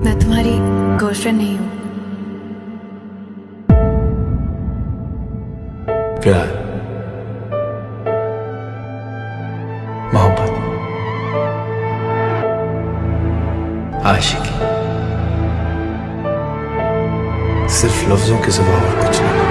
मैं तुम्हारी गर्लफ्रेंड नहीं हूँ। प्यार, मोहब्बत, आशिकी सिर्फ लफ्जों के सिवा और कुछ नहीं।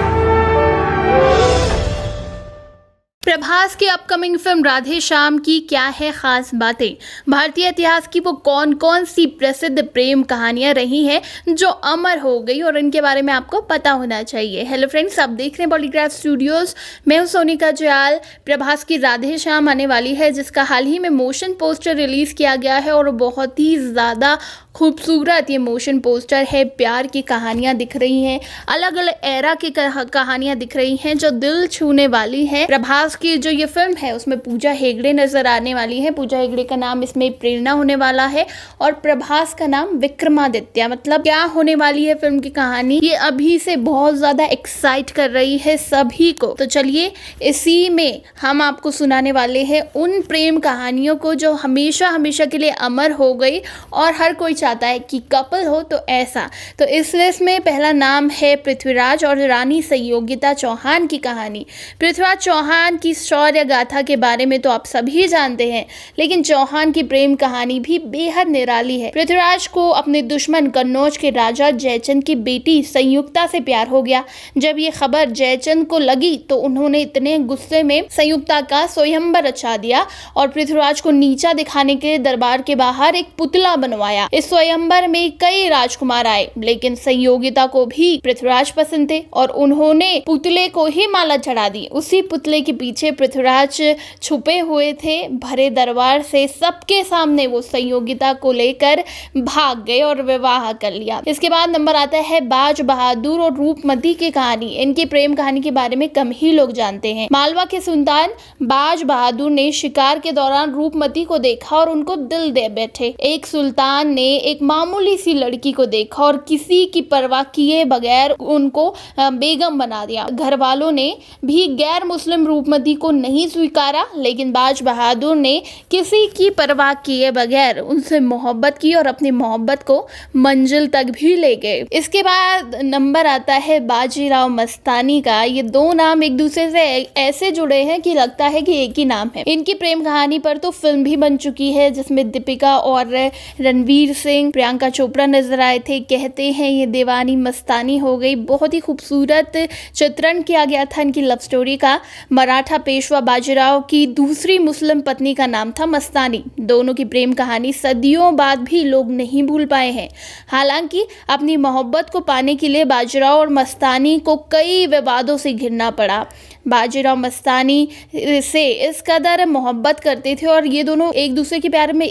प्रभास की अपकमिंग फिल्म राधे श्याम की क्या है खास बातें? भारतीय इतिहास की वो कौन कौन सी प्रसिद्ध प्रेम कहानियां रही हैं जो अमर हो गई और इनके बारे में आपको पता होना चाहिए। हेलो फ्रेंड्स, आप देख रहे हैं पॉलीग्राफ स्टूडियोज। मैं हूं सोनिका जयाल। प्रभास की राधे श्याम आने वाली है, जिसका हाल ही में मोशन पोस्टर रिलीज किया गया है और बहुत ही ज़्यादा खूबसूरत ये मोशन पोस्टर है। प्यार की कहानियां दिख रही हैं, अलग अलग एरा की कहानियां दिख रही हैं जो दिल छूने वाली है। प्रभास की जो ये फिल्म है उसमें पूजा हेगड़े नजर आने वाली है। पूजा हेगड़े का नाम इसमें प्रेरणा होने वाला है और प्रभास का नाम विक्रमादित्य। मतलब क्या होने वाली है फिल्म की कहानी, ये अभी से बहुत ज्यादा एक्साइट कर रही है सभी को। तो चलिए इसी में हम आपको सुनाने वाले हैं उन प्रेम कहानियों को जो हमेशा हमेशा के लिए अमर हो गई और हर कोई चाहता है कि कपल हो तो ऐसा। तो इस लिस्ट में पहला नाम है पृथ्वीराज और रानी संयोगिता चौहान की कहानी। पृथ्वीराज चौहान की शौर्य गाथा के बारे में तो आप सभी जानते हैं, लेकिन चौहान की प्रेम कहानी भी बेहद निराली है। पृथ्वीराज को अपने दुश्मन कन्नौज के राजा जयचंद की बेटी संयुक्ता से प्यार हो गया। जब ये खबर जयचंद को लगी तो उन्होंने इतने गुस्से में संयुक्ता का स्वयंवर रचा दिया और पृथ्वीराज को नीचा दिखाने के दरबार के बाहर एक पुतला बनवाया। इस स्वयंवर में कई राजकुमार आए, लेकिन संयोगिता को भी पृथ्वीराज पसंद थे और उन्होंने पुतले को ही माला चढ़ा दी। उसी पुतले के पीछे पृथ्वीराज छुपे हुए थे। भरे दरबार से सबके सामने वो संयोगिता को लेकर भाग गए और विवाह कर लिया। इसके बाद नंबर आता है बाज बहादुर और रूपमती की कहानी। इनकी प्रेम कहानी के बारे में कम ही लोग जानते हैं। मालवा के सुल्तान बाज बहादुर ने शिकार के दौरान रूपमती को देखा और उनको दिल दे बैठे। एक सुल्तान ने एक मामूली सी लड़की को देखा और किसी की परवाह किए बगैर उनको बेगम बना दिया। घर वालों ने भी गैर मुस्लिम रूपमती को नहीं स्वीकारा, लेकिन बाज बहादुर ने किसी की परवाह किए बगैर उनसे मोहब्बत की और अपनी मोहब्बत को मंजिल तक भी ले गए। इसके बाद नंबर आता है बाजीराव मस्तानी का। ये दो नाम एक दूसरे से ऐसे जुड़े हैं कि लगता है कि एक ही नाम है। इनकी प्रेम कहानी पर तो फिल्म भी बन चुकी है, जिसमें दीपिका और रणवीर सिंह, प्रियंका चोपड़ा नजर आए थे। कहते हैं ये दीवानी मस्तानी हो गई। बहुत ही खूबसूरत चित्रण किया गया था इनकी लव स्टोरी का। मराठा पेशवा बाजीराव की दूसरी मुस्लिम पत्नी का नाम था मस्तानी। दोनों की प्रेम कहानी सदियों बाद भी लोग नहीं भूल पाए हैं। हालांकि अपनी मोहब्बत को पाने के लिए बाजीराव और मस्तानी को कई विवादों से घिरना पड़ा। बाजीराव मस्तानी से इस कदर मोहब्बत करते थे और ये दोनों एक दूसरे के प्यार में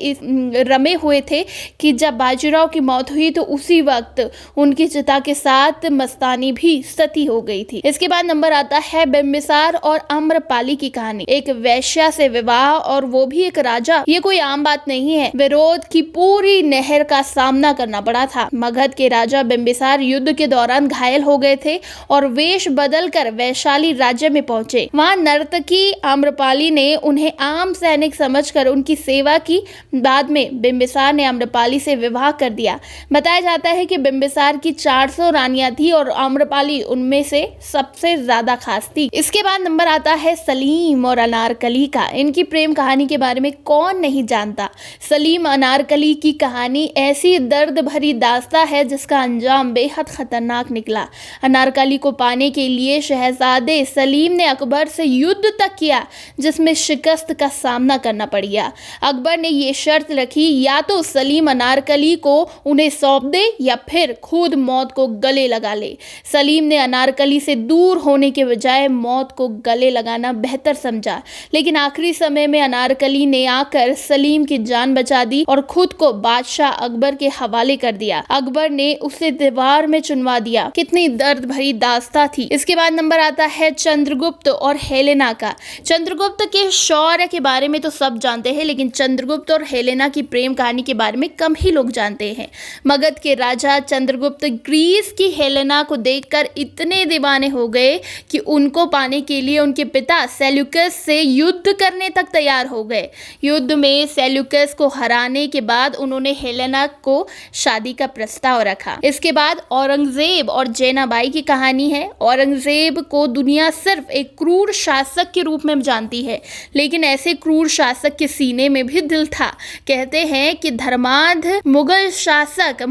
रमे हुए थे कि जब बाजीराव की मौत हुई तो उसी वक्त उनकी चिता के साथ मस्तानी भी सती हो गई थी। इसके बाद नंबर आता है बिंबिसार और आम्रपाली की कहानी। एक वैश्या से विवाह और वो भी एक राजा, ये कोई आम बात नहीं है। विरोध की पूरी नहर का सामना करना पड़ा था। मगध के राजा बिंबिसार युद्ध के दौरान घायल हो गए थे और वेश बदलकर वैशाली राज्य में पहुंचे। वहां नर्तकी आम्रपाली ने उन्हें आम सैनिक समझकर उनकी सेवा की। बाद में बिंबिसार ने आम्रपाली से विवाह कर दिया। बताया जाता है कि बिंबिसार की 400 रानियां थी और आम्रपाली उनमें से सबसे ज्यादा खास थी। इसके बाद नंबर आता है सलीम और अनारकली का। इनकी प्रेम कहानी के बारे में कौन नहीं जानता। सलीम अनारकली की कहानी ऐसी दर्द भरी दास्तां है जिसका अंजाम बेहद खतरनाक निकला। अनारकली को पाने के लिए शहजादे सलीम ने अकबर से युद्ध तक किया, जिसमें शिकस्त का सामना करना पड़ गया। अकबर ने ये शर्त रखी, या तो सलीम अनारकली को उन्हें सौंप दे या फिर खुद मौत को गले लगा ले। सलीम ने अनारकली से दूर होने के बजाय मौत को गले लगाना बेहतर समझा, लेकिन आखिरी समय में अनारकली ने आकर सलीम की जान बचा दी और खुद को बादशाह अकबर के हवाले कर दिया। अकबर ने उसे दीवार में चुनवा दिया। कितनी दर्द भरी दास्तां थी। इसके बाद नंबर आता है चंद्रगुप्त चंद्रगुप्त और हेलेना का। चंद्रगुप्त के शौर्य के बारे में तो सब जानते हैं, लेकिन चंद्रगुप्त और हेलेना की प्रेम कहानी के बारे में कम ही लोग जानते हैं। मगध के राजा चंद्रगुप्त ग्रीस की हेलेना को देखकर इतने दीवाने हो गए कि उनको पाने के लिए उनके पिता सेल्यूकस से युद्ध करने तक तैयार हो गए। युद्ध में सेल्यूकस को हराने के बाद उन्होंने हेलेना को शादी का प्रस्ताव रखा। इसके बाद औरंगजेब और जैनाबाई की कहानी है। औरंगजेब को दुनिया सिर्फ एक क्रूर शासक के रूप में जानती है, लेकिन ऐसे क्रूर शासक के सीने में भी दिल था। कहते हैं कि धर्मांध मुगल शासक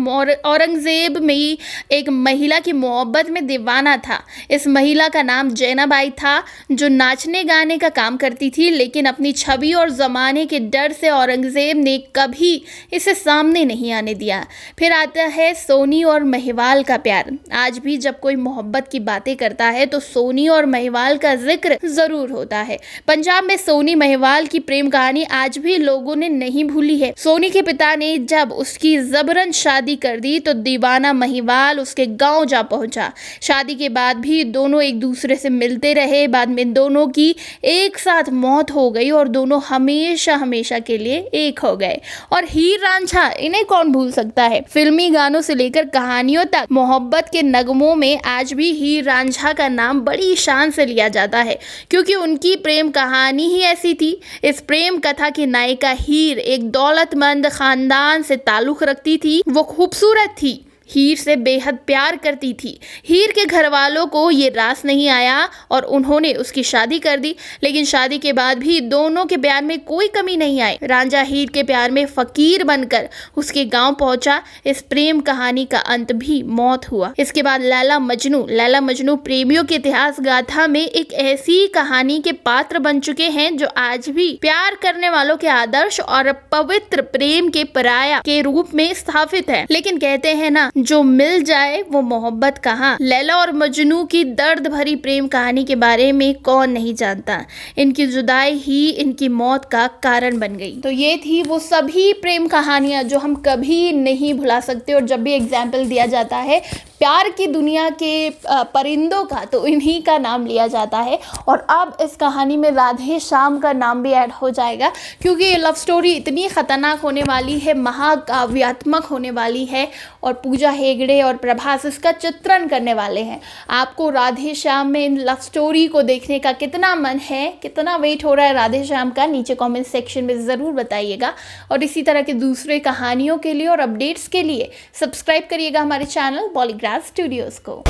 औरंगजेब में एक महिला की मोहब्बत में दीवाना था। इस महिला का नाम जैनाबाई था, जो नाचने गाने का काम करती थी, लेकिन अपनी छवि और जमाने के डर से औरंगजेब ने कभी इसे सामने नहीं आने दिया। फिर आता है सोनी और महिवाल का प्यार। आज भी जब कोई मोहब्बत की बातें करता है तो सोनी और महिवाल का जिक्र जरूर होता है। पंजाब में सोनी महिवाल की प्रेम कहानी आज भी लोगों ने नहीं भूली है। सोनी के पिता ने जब उसकी जबरन शादी कर दी तो दीवाना महिवाल उसके गांव जा पहुंचा। शादी के बाद भी दोनों एक दूसरे से मिलते रहे। बाद में दोनों की एक साथ मौत हो गई और दोनों हमेशा हमेशा के लिए एक हो गए। और हीर रांझा, इन्हें कौन भूल सकता है। फिल्मी गानों से लेकर कहानियों तक मोहब्बत के नगमों में आज भी हीर रांझा का नाम बड़ी शान से लिया जाता है, क्योंकि उनकी प्रेम कहानी ही ऐसी थी। इस प्रेम कथा की नायिका हीर एक दौलतमंद खानदान से ताल्लुक रखती थी। वो खूबसूरत थी, हीर से बेहद प्यार करती थी। हीर के घर वालों को ये रास नहीं आया और उन्होंने उसकी शादी कर दी, लेकिन शादी के बाद भी दोनों के प्यार में कोई कमी नहीं आई। रांझा हीर के प्यार में फकीर बनकर उसके गांव पहुंचा। इस प्रेम कहानी का अंत भी मौत हुआ। इसके बाद लैला मजनू प्रेमियों के इतिहास गाथा में एक ऐसी कहानी के पात्र बन चुके हैं जो आज भी प्यार करने वालों के आदर्श और पवित्र प्रेम के पराया के रूप में स्थापित है। लेकिन कहते हैं ना, जो मिल जाए वो मोहब्बत कहाँ। लैला और मजनू की दर्द भरी प्रेम कहानी के बारे में कौन नहीं जानता। इनकी जुदाई ही इनकी मौत का कारण बन गई। तो ये थी वो सभी प्रेम कहानियां जो हम कभी नहीं भुला सकते। और जब भी एग्जाम्पल दिया जाता है प्यार की दुनिया के परिंदों का, तो इन्हीं का नाम लिया जाता है। और अब इस कहानी में राधे श्याम का नाम भी ऐड हो जाएगा, क्योंकि ये लव स्टोरी इतनी खतरनाक होने वाली है, महाकाव्यात्मक होने वाली है, और पूजा हेगड़े और प्रभास इसका चित्रण करने वाले हैं। आपको राधे श्याम में इन लव स्टोरी को देखने का कितना मन है, कितना वेट हो रहा है राधे श्याम का, नीचे कमेंट सेक्शन में ज़रूर बताइएगा। और इसी तरह के दूसरे कहानियों के लिए और अपडेट्स के लिए सब्सक्राइब करिएगा हमारे चैनल पॉलीग्राफ स्टूडियोज़ को।